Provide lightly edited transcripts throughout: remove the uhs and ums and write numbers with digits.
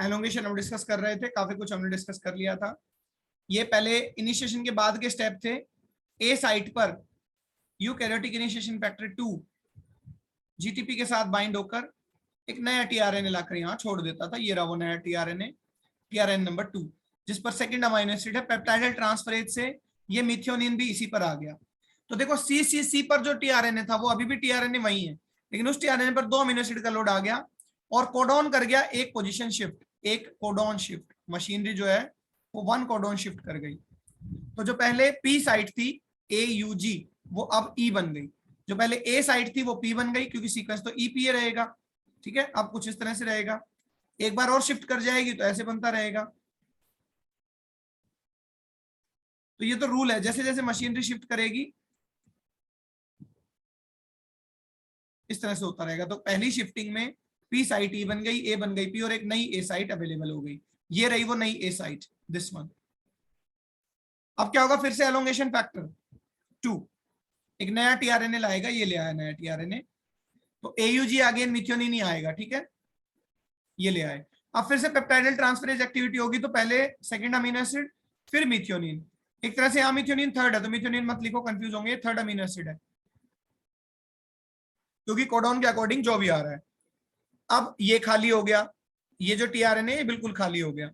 Elongation हम discuss कर रहे थे, काफी कुछ हमने डिस्कस कर लिया था। ये पहले इनिशिएशन के बाद के स्टेप थे। ए साइट पर यूकैरियोटिक इनिशिएशन फैक्टर 2 जीटीपी के साथ बाइंड होकर एक नया टीआरएनए लाकर यहाँ छोड़ देता था। ये रहा वो नया टीआरएनए, टीआरएन नंबर 2, जिस पर सेकंड अमीनो एसिड है। पेप्टाइडल ट्रांसफरेज से ये मिथियोनिन भी इसी पर आ गया। तो देखो सी पर जो टीआरएनए था वो अभी भी टीआरएनए वही है, लेकिन उस टीआरएनए पर 2 अमीनो एसिड का लोड आ गया और कोडॉन कर गया एक पोजीशन शिफ्ट, एक कोडॉन शिफ्ट। मशीनरी जो है वो 1 कोडॉन शिफ्ट कर गई। तो जो पहले पी साइट थी AUG, वो अब E बन गई। जो पहले ए साइट थी वो P बन गई, क्योंकि सीक्वेंस तो EPA रहेगा। ठीक है, अब कुछ इस तरह से रहेगा। एक बार और शिफ्ट कर जाएगी तो ऐसे बनता रहेगा। तो ये तो रूल है, जैसे जैसे मशीनरी शिफ्ट करेगी इस तरह से होता रहेगा। तो पहली शिफ्टिंग में पी साइट E बन गई, A बन गई P, और एक नई ए साइट अवेलेबल हो गई। ये रही वो नई ए साइट, दिस वन। अब क्या होगा, फिर से एलोंगेशन फैक्टर 2, एक नया टीआरएनए लाएगा। ये ले आया नया टीआरएनए, तो AUG अगेन मिथियोनिन ही आएगा। ठीक है, ये ले आए। अब फिर से पेप्टाइडल ट्रांसफरेज एक्टिविटी होगी, तो पहले सेकंड अमीनो एसिड फिर मिथियोनिन। एक तरह से यहाँ मिथियोनिन थर्ड है, तो मिथियोनिन मत लिखो, कंफ्यूज होंगे, थर्ड अमीनो एसिड है, क्योंकि कोडॉन के अकॉर्डिंग जो भी आ रहा है। अब ये खाली हो गया, ये जो टीआरएनए ये बिल्कुल खाली हो गया,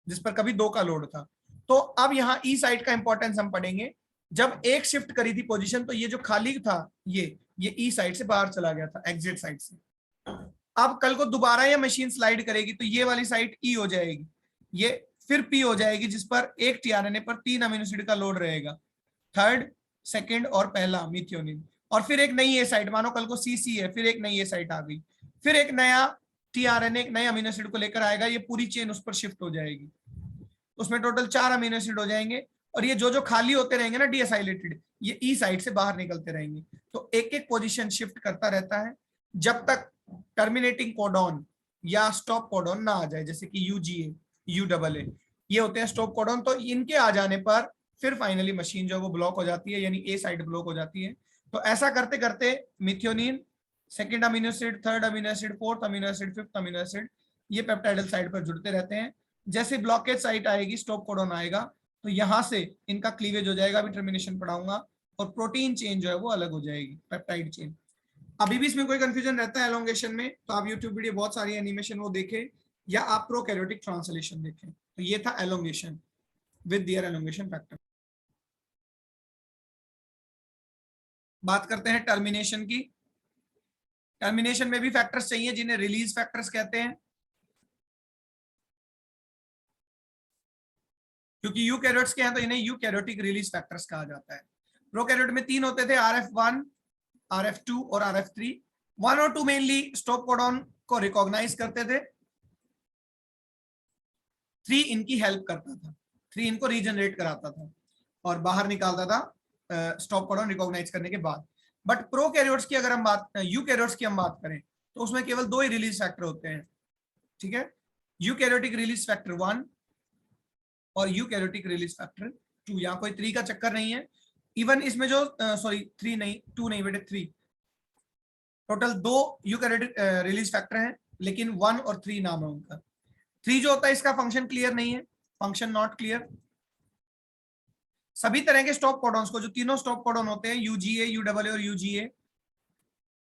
जिस पर कभी 2 का लोड था। तो अब यहाँ ई साइट का इंपॉर्टेंस हम पढ़ेंगे। जब एक शिफ्ट करी थी पोजीशन, तो ये जो खाली था ये ई साइड से बाहर चला गया था, एग्जिट साइड से। अब कल को दोबारा ये मशीन स्लाइड करेगी, तो ये वाली साइड ई हो जाएगी, ये फिर पी हो जाएगी, जिस पर एक टीआरएनए पर 3 अमीनो एसिड का लोड रहेगा, थर्ड, सेकंड और पहला मिथियोनिन। और फिर एक नई ए साइट, मानो कल को सीसी है, फिर एक नई ए साइट आ गई, फिर एक नया टीआरएनए एक नए अमीनो एसिड को लेकर आएगा, ये पूरी चेन उस पर शिफ्ट हो जाएगी। उसमें टोटल 4 अमीनो एसिड हो जाएंगे, और ये जो जो खाली होते रहेंगे ना डीएसाइलेटेड, ये ई साइड से बाहर निकलते रहेंगे। तो एक एक पोजीशन शिफ्ट करता रहता है जब तक टर्मिनेटिंग कोडॉन या स्टॉप कोडॉन ना आ जाए, जैसे कि UGA, UAA, ये होते हैं स्टॉप कोडॉन। तो इनके आ जाने पर फिर फाइनली मशीन जो है वो ब्लॉक हो जाती है, यानी ए साइड ब्लॉक हो जाती है। तो ऐसा करते करते methionine, second amino acid, third amino acid, fourth amino acid, fifth amino acid, ये पेप्टाइडल साइड पर जुड़ते रहते हैं। जैसे ब्लॉकेज साइट आएगी, स्टॉप कोडॉन आएगा, तो यहां से इनका क्लीवेज हो जाएगा, अभी टर्मिनेशन पढ़ाऊंगा, और प्रोटीन चेन जो है वो अलग हो जाएगी, पेप्टाइड चेन। अभी भी इसमें कोई कंफ्यूजन रहता है एलोंगेशन में, तो आप यूट्यूब वीडियो बहुत सारी एनिमेशन वो देखें, या आप प्रोकैरियोटिक ट्रांसलेशन देखें। तो ये था elongation with their elongation factor. बात करते हैं टर्मिनेशन की। टर्मिनेशन में भी फैक्टर्स चाहिए, जिन्हें रिलीज फैक्टर्स कहते हैं, क्योंकि यूकैरियोट्स के हैं तो इन्हें यूकैरियोटिक रिलीज फैक्टर्स कहा जाता है। प्रोकैरियोट में 3 होते थे, RF1, RF2 और RF3। 1 और 2 मेनली स्टॉप कोडॉन को रिकॉग्नाइज करते थे, 3 इनकी हेल्प करता था, 3 इनको रीजनरेट कराता था और बाहर निकालता था स्टॉप कोडॉन रिकॉग्नाइज करने के बाद। बट प्रोकैरियोट्स की अगर हम बात, यूकैरियोट्स की हम बात करें, तो उसमें केवल 2 ही रिलीज फैक्टर होते हैं। ठीक है, यूकैरियोटिक रिलीज फैक्टर 1 और यूकैरियोटिक रिलीज फैक्टर 2। यहाँ कोई 3 का चक्कर नहीं है। इवन इसमें जो सॉरी 3 नहीं, 2 नहीं बेटे, 3 टोटल 2 यूकैरियोटिक रिलीज फैक्टर हैं, लेकिन 1 और 3 नाम है उनका। 3 जो होता है इसका फंक्शन क्लियर नहीं है, फंक्शन नॉट क्लियर। सभी तरह के स्टॉप कोडॉन्स को, जो तीनों स्टॉप कोडॉन होते हैं, UGA, UAA और UGA,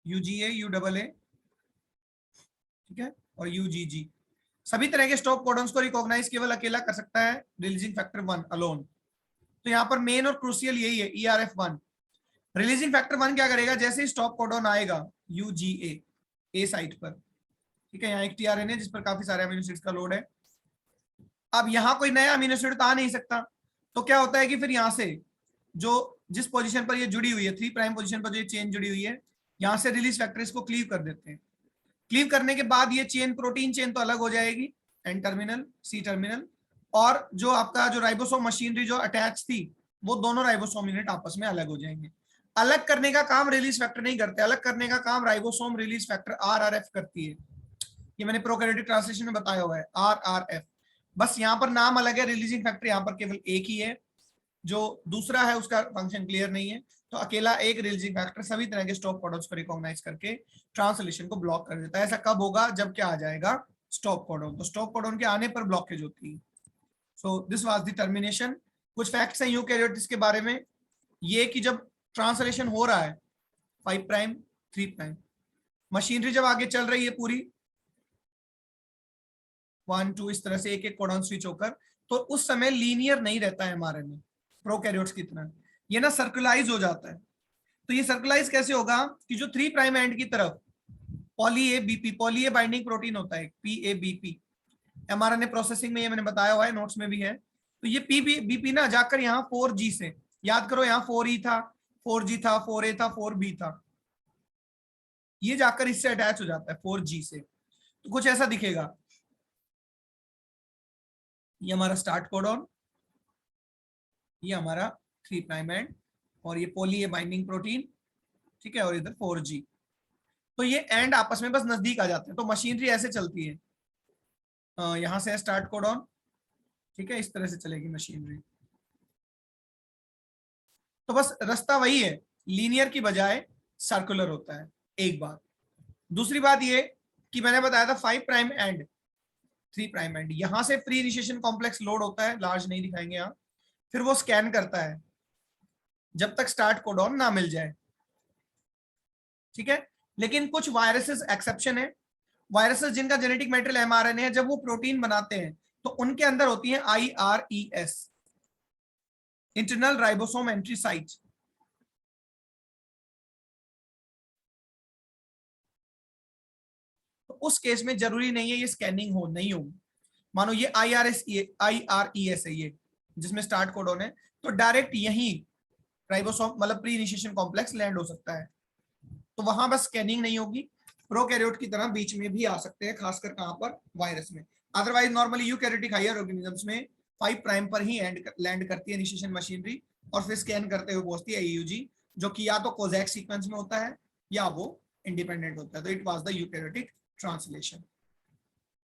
UAA, ठीक है, और UGG, सभी तरह के स्टॉप कोडॉन्स को रिकॉग्नाइज केवल अकेला कर सकता है रिलीजिंग फैक्टर 1 अलोन। तो यहाँ पर मेन और क्रूशियल यही है, ERF1। रिलीजिंग फैक्टर 1 क्या करेगा, जैसे ही स्टॉप कोडॉन आएगा UGA ए साइट पर, ठीक है, यहाँ एक टीआरएनए जिस पर काफी सारे अमीनो एसिड्स का लोड है। अब यहाँ कोई नया अमीनो एसिड तो आ नहीं सकता, तो क्या होता है कि फिर यहाँ से जो जिस पोजीशन पर ये जुड़ी हुई है, 3 प्राइम पोजीशन पर जो ये चेन जुड़ी हुई है, यहाँ से रिलीज फैक्टर इसको क्लीव कर देते हैं। क्लीव करने के बाद ये चेन, प्रोटीन चेन तो अलग हो जाएगी, एन टर्मिनल, सी टर्मिनल, और जो आपका जो राइबोसोम मशीनरी जो अटैच थी, वो दोनों राइबोसोम यूनिट आपस में अलग हो जाएंगे। अलग करने का काम रिलीज फैक्टर नहीं करते, अलग करने का काम राइबोसोम रिलीज फैक्टर RRF करती है। ये मैंने प्रोकैरियोटिक ट्रांसलेशन में बताया हुआ है, RRF। बस यहाँ पर नाम अलग है, रिलीजिंग फैक्टर यहाँ पर केवल एक ही है, जो दूसरा है उसका फंक्शन क्लियर नहीं है। तो अकेला एक रिलीजिंग फैक्टर सभी तरह के स्टॉप कोडॉन्स को रिकॉग्नाइज करके ट्रांसलेशन को ब्लॉक कर देता है। ऐसा कब होगा, जब क्या आ जाएगा, स्टॉप कोडॉन। तो स्टॉप कोडॉन के आने पर ब्लॉकेज होती है। So this was the termination. कुछ फैक्ट्स हैं यूकैरियोट्स के बारे में, ये कि जब ट्रांसलेशन हो रहा है 5 प्राइम 3 प्राइम, मशीनरी जब आगे चल रही है पूरी 1 2 इस तरह से एक एक कोडॉन स्विच होकर, तो उस समय लीनियर नहीं रहता है एमआरएनए प्रोकैरियोट्स की तरह, ये ना सर्कुलाइज हो जाता है। तो ये सर्कुलाइज कैसे होगा कि जो 3 प्राइम एंड की तरफ poly A BP, poly A binding protein होता है PABP, एमआरएनए प्रोसेसिंग में ये मैंने बताया हुआ है, नोट्स में भी है। तो ये PBP ना जाकर यहाँ 4G से, याद करो यहाँ 4E था, 4G था, 4A था, 4B था, ये जाकर इससे अटैच हो जाता है 4G से। तो कुछ ऐसा दिखेगा, ये हमारा स्टार्ट कोडॉन, ये हमारा 3 प्राइम एंड, और ये पॉली ए बाइंडिंग प्रोटीन, ठीक है, और इधर 4G। तो ये एंड आपस में बस नजदीक आ जाते हैं। तो मशीनरी ऐसे चलती है, यहां से स्टार्ट कोडॉन, ठीक है, इस तरह से चलेगी मशीनरी। तो बस रास्ता वही है, लीनियर की बजाय सर्कुलर होता है, एक बात। दूसरी बात ये कि मैंने बताया था 5 प्राइम एंड 3 प्राइम एंड, यहां से प्री इनिशिएशन कॉम्प्लेक्स लोड होता है, लार्ज नहीं दिखाएंगे यहां, फिर वो स्कैन करता है जब तक स्टार्ट कोडॉन ना मिल जाए, ठीक है। लेकिन कुछ वायरसेस एक्सेप्शन है, वायरसेस जिनका जेनेटिक मटेरियल एमआरएनए है, जब वो प्रोटीन बनाते हैं तो उनके अंदर होती है IRES, internal ribosome entry site. तो उस केस में जरूरी नहीं है ये स्कैनिंग हो, नहीं होगी। मानो ये IRES है ये, जिसमें स्टार्ट कोडॉन है, तो डायरेक्ट यही राइबोसोम मतलब प्री इनिशिएशन कॉम्प्लेक्स लैंड हो सकता है, तो वहां बस स्कैनिंग नहीं होगी। प्रोकैरियोट की तरह बीच में भी आ सकते हैं, खासकर कहां पर, वायरस में। Otherwise normally eukaryotic higher organisms में 5 प्राइम पर ही लैंड करती है इनिशिएशन मशीनरी, और फिर स्कैन करते हुए पहुंचती है AUG, जो कि या तो कोजैक सीक्वेंस में होता है या वो इंडिपेंडेंट होता है। तो it was the eukaryotic translation.